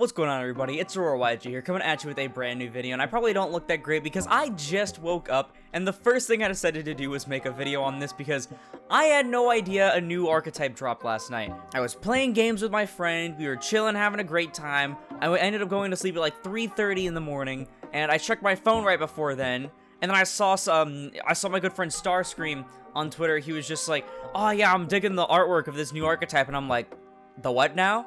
What's going on, everybody? It's Aurora YG here, coming at you with a brand new video, and I probably don't look that great because I just woke up, and the first thing I decided to do was make a video on this because I had no idea a new archetype dropped last night. I was playing games with my friend, we were chilling, having a great time. I ended up going to sleep at like 3:30 in the morning, and I checked my phone right before then, and then I saw my good friend Starscream on Twitter. He was just like, "Oh yeah, I'm digging the artwork of this new archetype," and I'm like, "The what now?"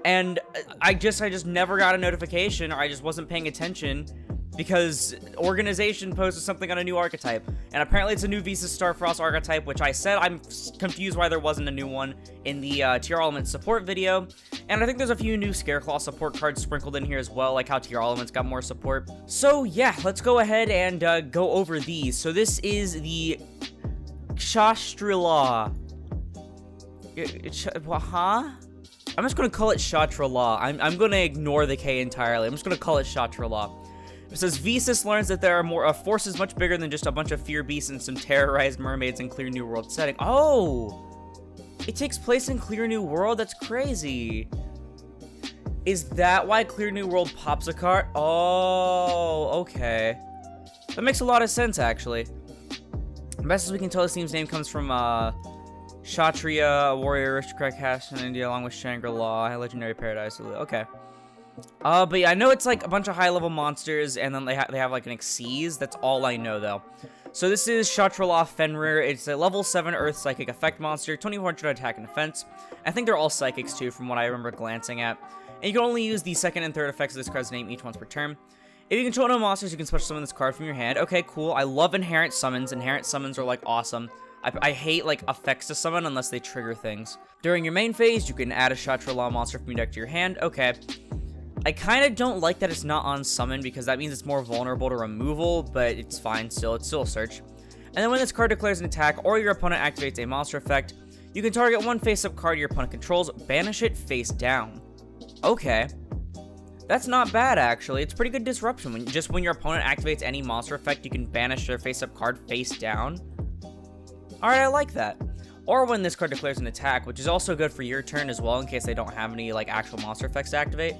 And I just never got a notification, or I just wasn't paying attention because organization posted something on a new archetype, and apparently it's a new Visa Starfrost archetype, which I said I'm confused why there wasn't a new one in the TR Elements support video. And I think there's a few new Scareclaw support cards sprinkled in here as well, like how TR Elements got more support. So yeah, let's go ahead and go over these. So this is the Kshatri-La. Huh? I'm just going to call it Chatra Law. I'm going to ignore the K entirely. I'm just going to call it Chatra Law. It says, Visas learns that there are more forces much bigger than just a bunch of fear beasts and some terrorized mermaids in Clear New World setting. Oh! It takes place in Clear New World? That's crazy. Is that why Clear New World pops a card? Oh, okay. That makes a lot of sense, actually. Best as we can tell, this team's name comes from, Kshatri-La, a warrior aristocrat cast in India, along with Shangri-La, a legendary paradise. Okay. But yeah, I know it's like a bunch of high-level monsters, and then they have like an Xyz. That's all I know, though. So this is Chatra-La Fenrir. It's a level 7 Earth Psychic Effect monster, 2400 attack and defense. I think they're all psychics, too, from what I remember glancing at. And you can only use the second and third effects of this card's name each once per turn. If you control no monsters, you can special summon this card from your hand. Okay, cool. I love inherent summons. Inherent summons are, like, awesome. I hate, like, effects to summon unless they trigger things. During your main phase, you can add a Chatra-La monster from your deck to your hand. Okay. I kind of don't like that it's not on summon because that means it's more vulnerable to removal, but it's fine still. It's still a search. And then when this card declares an attack or your opponent activates a monster effect, you can target one face-up card your opponent controls, banish it face down. Okay. That's not bad, actually. It's pretty good disruption. When your opponent activates any monster effect, you can banish their face-up card face down. Alright, I like that. Or when this card declares an attack, which is also good for your turn as well, in case they don't have any, like, actual monster effects to activate.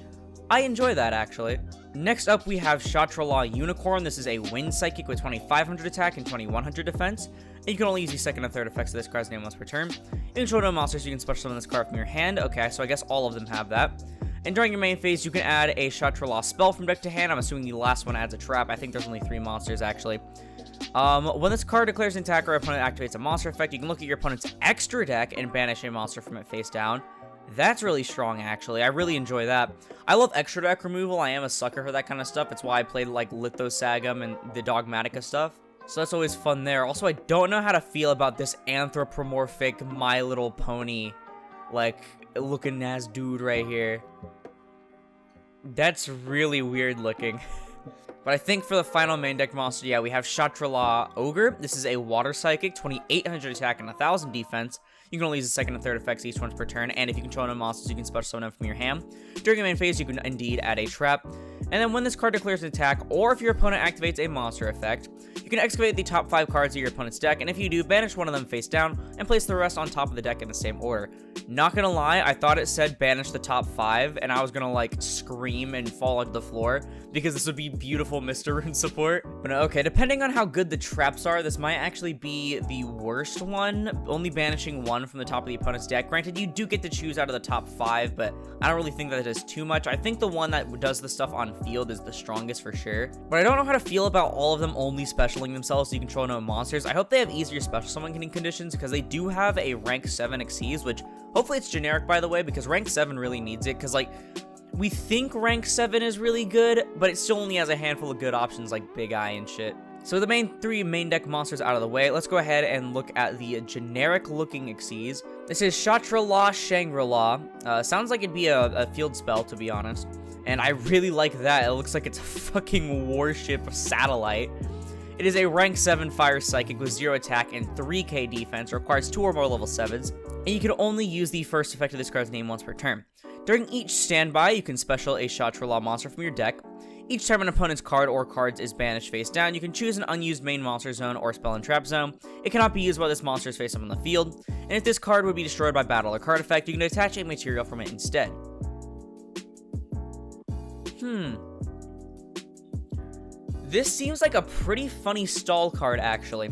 I enjoy that, actually. Next up, we have Chatra-La Unicorn. This is a wind psychic with 2500 attack and 2100 defense. And you can only use the second and third effects of this card's name once per turn. You control no monsters, you can special summon this card from your hand. Okay, so I guess all of them have that. And during your main phase, you can add a Chatra-La spell from deck to hand. I'm assuming the last one adds a trap. I think there's only 3 monsters, actually. When this card declares an attack or opponent activates a monster effect, you can look at your opponent's extra deck and banish a monster from it face down. That's really strong, actually. I really enjoy that. I love extra deck removal. I am a sucker for that kind of stuff. It's why I played, like, Lithosagum and the Dogmatica stuff. So that's always fun there. Also, I don't know how to feel about this anthropomorphic My Little Pony, like, looking ass dude right here. That's really weird looking. But I think for the final main deck monster, yeah, we have Chatra-La Ogre. This is a water psychic, 2800 attack and 1000 defense. You can only use the second and third effects each once per turn, and if you control no monsters, you can special summon them from your hand. During your main phase, you can indeed add a trap. And then when this card declares an attack, or if your opponent activates a monster effect, you can excavate the top 5 cards of your opponent's deck, and if you do, banish one of them face down, and place the rest on top of the deck in the same order. Not gonna lie, I thought it said banish the top 5, and I was gonna, like, scream and fall onto the floor, because this would be beautiful Mr. Rune support. But okay, depending on how good the traps are, this might actually be the worst one, only banishing one from the top of the opponent's deck. Granted, you do get to choose out of the top 5, but I don't really think that does too much. I think the one that does the stuff on field is the strongest for sure. But I don't know how to feel about all of them only specialing themselves so you control no monsters. I hope they have easier special summoning conditions because they do have a rank 7 Xyz, which hopefully it's generic, by the way, because rank 7 really needs it, because, like, we think rank 7 is really good, but it still only has a handful of good options like Big Eye and shit. So the main 3 main deck monsters out of the way, let's go ahead and look at the generic looking Xyz. This is Chatra-La Shangri-La. Sounds like it'd be a field spell, to be honest. And I really like that. It looks like it's a fucking warship satellite. It is a rank 7 fire psychic with 0 attack and 3k defense, requires 2 or more level 7s, and you can only use the first effect of this card's name once per turn. During each standby, you can special a Chatra-La monster from your deck. Each time an opponent's card or cards is banished face down, you can choose an unused main monster zone or spell and trap zone. It cannot be used while this monster is face up on the field, and if this card would be destroyed by battle or card effect, you can attach a material from it instead. This seems like a pretty funny stall card, actually.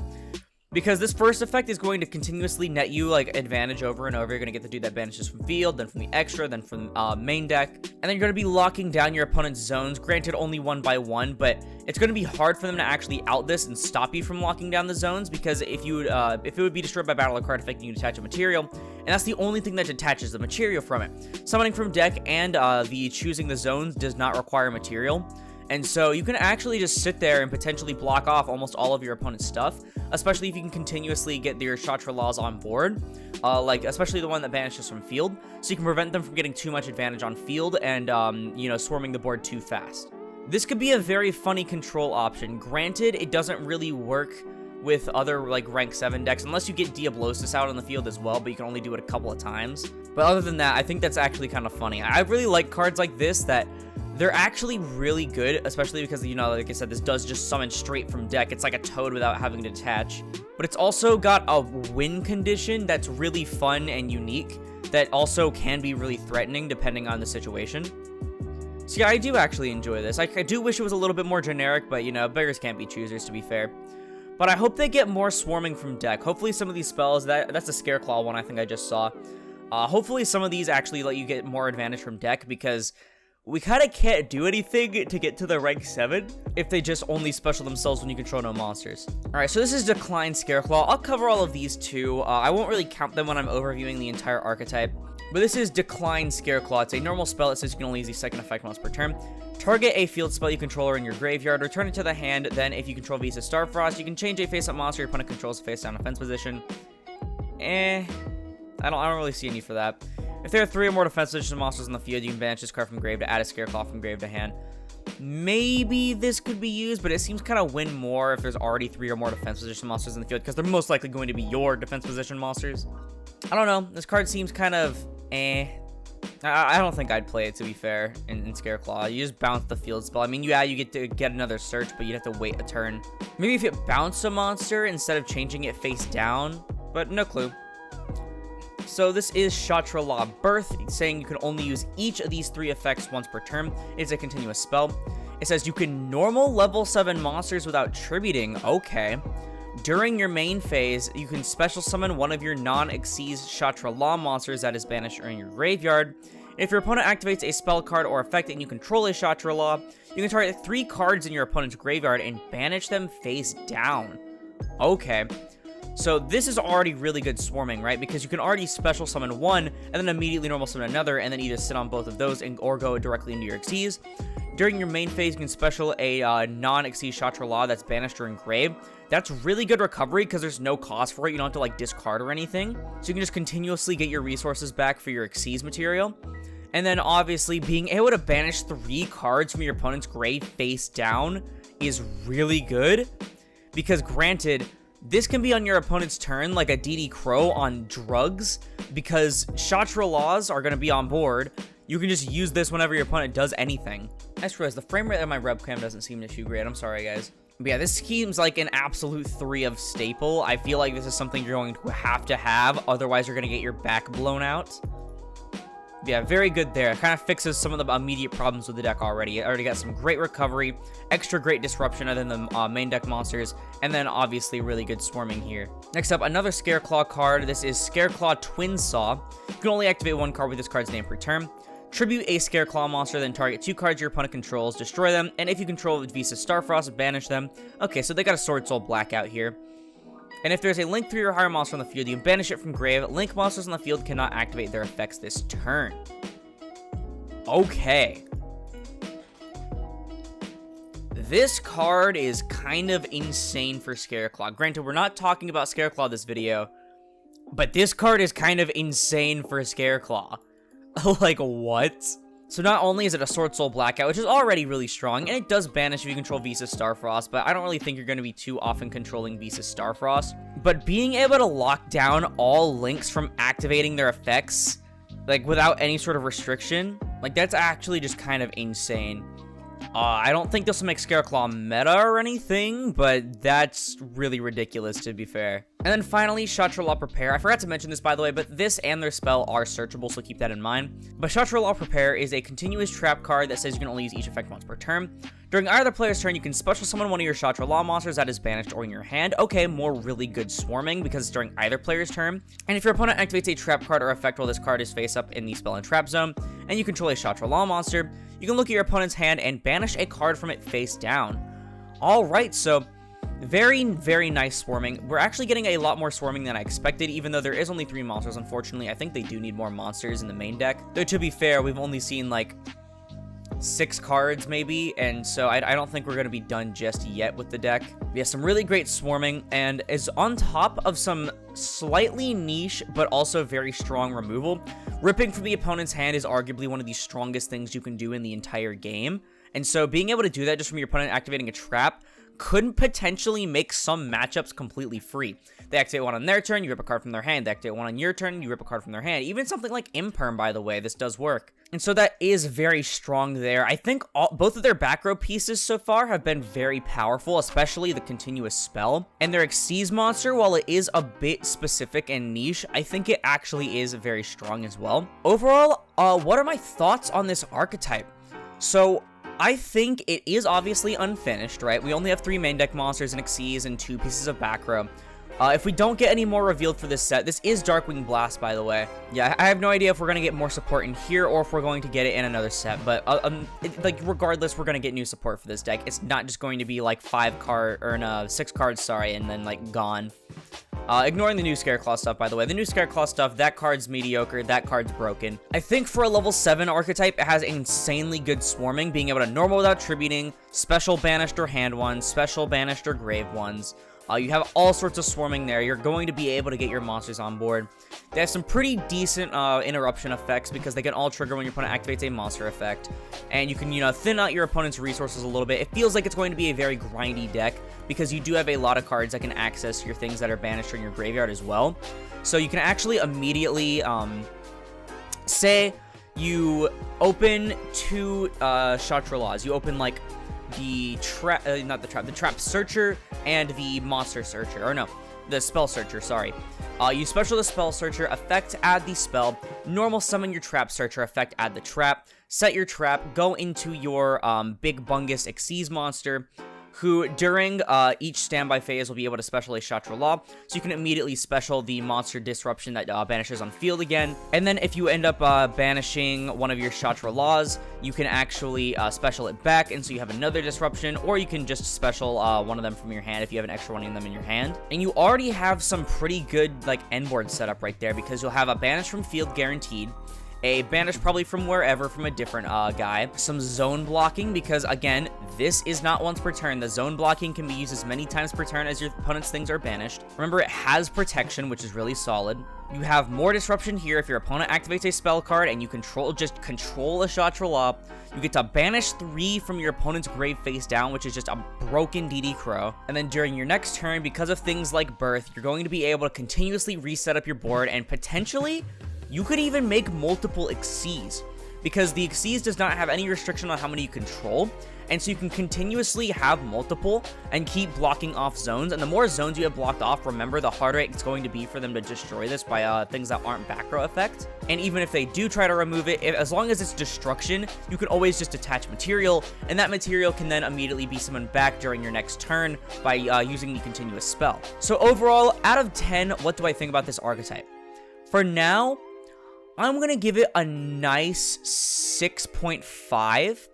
Because this first effect is going to continuously net you, like, advantage over and over. You're going to get to do that banishes from field, then from the extra, then from main deck. And then you're going to be locking down your opponent's zones, granted only 1 by 1, but it's going to be hard for them to actually out this and stop you from locking down the zones, because if it would be destroyed by battle or card effect, you can detach a material, and that's the only thing that detaches the material from it. Summoning from deck and the choosing the zones does not require material. And so you can actually just sit there and potentially block off almost all of your opponent's stuff, especially if you can continuously get your Chatra Laws on board, like especially the one that banishes from field, so you can prevent them from getting too much advantage on field and, you know, swarming the board too fast. This could be a very funny control option. Granted, it doesn't really work with other, like, rank 7 decks, unless you get Diablosis out on the field as well, but you can only do it a couple of times. But other than that, I think that's actually kind of funny. I really like cards like this that they're actually really good, especially because, you know, like I said, this does just summon straight from deck. It's like a Toad without having to attach. But it's also got a win condition that's really fun and unique that also can be really threatening depending on the situation. So yeah, I do actually enjoy this. I do wish it was a little bit more generic, but, you know, beggars can't be choosers, to be fair. But I hope they get more swarming from deck. Hopefully some of these spells, that's the Scareclaw one I think I just saw. Hopefully some of these actually let you get more advantage from deck, because we kind of can't do anything to get to the rank 7 if they just only special themselves when you control no monsters. Alright, so this is Decline Scareclaw. I'll cover all of these too. I won't really count them when I'm overviewing the entire archetype. But this is Decline Scareclaw. It's a normal spell that says you can only use the second effect once per turn. Target a field spell you control in your graveyard, return it to the hand, then if you control Visa Starfrost, you can change a face-up monster your opponent controls face-down defense position. I don't really see any for that. If there are 3 or more defense position monsters on the field, you can banish this card from grave to add a Scareclaw from grave to hand. Maybe this could be used, but it seems kind of win more if there's already 3 or more defense position monsters in the field, because they're most likely going to be your defense position monsters. I don't know. This card seems kind of I don't think I'd play it, to be fair, in Scareclaw. You just bounce the field spell. I mean, yeah, you get to get another search, but you'd have to wait a turn. Maybe if it bounced a monster instead of changing it face down, but no clue. So this is Chatra Law Birth, saying you can only use each of these 3 effects once per turn. It's a continuous spell. It says you can normal level 7 monsters without tributing. Okay. During your main phase, you can special summon one of your non-Xyz Chatra Law monsters that is banished or in your graveyard. If your opponent activates a spell card or effect and you control a Chatra Law, you can target 3 cards in your opponent's graveyard and banish them face down. Okay. So this is already really good swarming, right? Because you can already special summon one and then immediately normal summon another and then either sit on both of those or go directly into your Xyz. During your main phase, you can special a non-Xyz Chatra Law that's banished or engraved. That's really good recovery because there's no cost for it. You don't have to, like, discard or anything. So you can just continuously get your resources back for your Xyz material. And then, obviously, being able to banish 3 cards from your opponent's grave face down is really good. Because, granted, this can be on your opponent's turn, like a DD Crow on drugs. Because Chatra Laws are going to be on board. You can just use this whenever your opponent does anything. I just realized the frame rate of my webcam doesn't seem to too great. I'm sorry, guys. But yeah, this seems like an absolute 3 of staple. I feel like this is something you're going to have, otherwise you're going to get your back blown out. But yeah, very good there. It kind of fixes some of the immediate problems with the deck already. It already got some great recovery, extra great disruption other than the main deck monsters, and then obviously really good swarming here. Next up, another Scareclaw card. This is Scareclaw Twin Saw. You can only activate 1 card with this card's name per turn. Tribute a Scareclaw monster, then target 2 cards your opponent controls, destroy them, and if you control Visa Starfrost, banish them. Okay, so they got a Sword Soul Blackout here. And if there's a Link 3 or higher monster on the field, you can banish it from grave. Link monsters on the field cannot activate their effects this turn. Okay. This card is kind of insane for Scareclaw. Granted, we're not talking about Scareclaw this video, but this card is kind of insane for Scareclaw. Like, what? So not only is it a Sword Soul Blackout, which is already really strong, and it does banish if you control Visa Starfrost, but I don't really think you're going to be too often controlling Visa Starfrost. But being able to lock down all links from activating their effects, like, without any sort of restriction, like, that's actually just kind of insane. I don't think this will make Scareclaw meta or anything, but that's really ridiculous, to be fair. And then finally, Chatra Law Prepare. I forgot to mention this, by the way, but this and their spell are searchable, so keep that in mind. But Chatra Law Prepare is a continuous trap card that says you can only use each effect once per turn. During either player's turn, you can special summon one of your Chatra Law monsters that is banished or in your hand. Okay, more really good swarming because it's during either player's turn. And if your opponent activates a trap card or effect while this card is face up in the spell and trap zone, and you control a Chatra Law monster, you can look at your opponent's hand and banish a card from it face down. Alright, so very, very nice swarming. We're actually getting a lot more swarming than I expected, even though there is only 3 monsters, unfortunately. I think they do need more monsters in the main deck. Though, to be fair, we've only seen, like, 6 cards, maybe, and so I don't think we're going to be done just yet with the deck. We have some really great swarming, and is on top of some slightly niche, but also very strong removal. Ripping from the opponent's hand is arguably one of the strongest things you can do in the entire game, and so being able to do that just from your opponent activating a trap could potentially make some matchups completely free. They activate one on their turn, you rip a card from their hand. They activate one on your turn, you rip a card from their hand. Even something like Imperm, by the way, this does work. And so that is very strong there. I think both of their back row pieces so far have been very powerful, especially the continuous spell. And their Xyz monster, while it is a bit specific and niche, I think it actually is very strong as well. Overall, what are my thoughts on this archetype? So I think it is obviously unfinished, right? We only have 3 main deck monsters and Xyz and 2 pieces of back row. If we don't get any more revealed for this set, this is Darkwing Blast, by the way. Yeah, I have no idea if we're going to get more support in here or if we're going to get it in another set, but like regardless, we're going to get new support for this deck. It's not just going to be like 6 cards, sorry, and then like gone. Ignoring the new Scareclaw stuff, by the way. The new Scareclaw stuff, that card's mediocre, that card's broken. I think for a level 7 archetype, it has insanely good swarming, being able to normal without tributing, special banished or hand ones, special banished or grave ones. You have all sorts of swarming there. You're going to be able to get your monsters on board. They have some pretty decent interruption effects because they can all trigger when your opponent activates a monster effect. And you can, thin out your opponent's resources a little bit. It feels like it's going to be a very grindy deck because you do have a lot of cards that can access your things that are banished from your graveyard as well. So you can actually immediately, say you open 2 Chatra Laws. You open, like, the trap searcher and the monster searcher, or no, the spell searcher, sorry. You special the spell searcher, effect, add the spell, normal summon your trap searcher, effect, add the trap, set your trap, go into your big bungus Xyz monster, who during each standby phase will be able to special a Chatra Law, so you can immediately special the monster disruption that banishes on field again. And then if you end up banishing one of your Chatra Laws, you can actually special it back, and so you have another disruption, or you can just special one of them from your hand if you have an extra one of them in your hand. And you already have some pretty good like end board setup right there, because you'll have a banish from field guaranteed, a banish probably from wherever from a different guy, some zone blocking, because again, this is not once per turn. The zone blocking can be used as many times per turn as your opponent's things are banished. Remember, it has protection, which is really solid. You have more disruption here if your opponent activates a spell card and you control a Chatra Law. You get to banish 3 from your opponent's grave face down, which is just a broken DD Crow. And then during your next turn, because of things like Birth, you're going to be able to continuously reset up your board, and potentially you could even make multiple Xyz, because the Xyz does not have any restriction on how many you control, and so you can continuously have multiple and keep blocking off zones. And the more zones you have blocked off, remember, the harder it's going to be for them to destroy this by things that aren't back row effect. And even if they do try to remove it, as long as it's destruction, you can always just attach material, and that material can then immediately be summoned back during your next turn by using the continuous spell. So overall, out of 10, what do I think about this archetype? For now, I'm going to give it a nice 6.5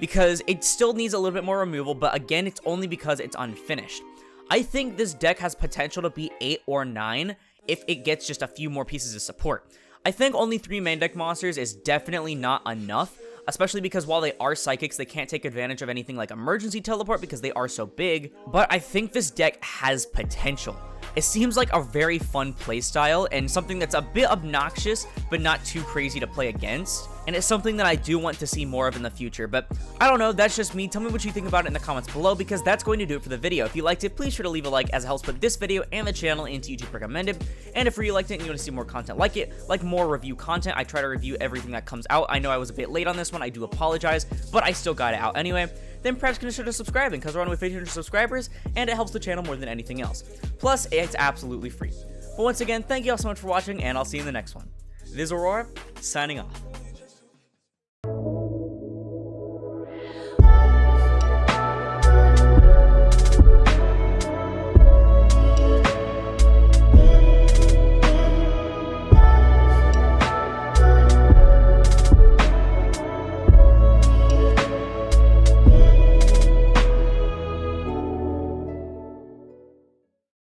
because it still needs a little bit more removal, but again, it's only because it's unfinished. I think this deck has potential to be 8 or 9 if it gets just a few more pieces of support. I think only 3 main deck monsters is definitely not enough, especially because while they are psychics, they can't take advantage of anything like emergency teleport because they are so big, but I think this deck has potential. It seems like a very fun playstyle and something that's a bit obnoxious, but not too crazy to play against. And it's something that I do want to see more of in the future, but I don't know, that's just me. Tell me what you think about it in the comments below, because that's going to do it for the video. If you liked it, please sure to leave a like, as it helps put this video and the channel into YouTube recommended. And if you liked it and you want to see more content like it, like more review content, I try to review everything that comes out. I know I was a bit late on this one, I do apologize, but I still got it out anyway. then perhaps consider subscribing, because we're on with 1,500 subscribers, and it helps the channel more than anything else. Plus, it's absolutely free. But once again, thank you all so much for watching, and I'll see you in the next one. This is Aurora, signing off.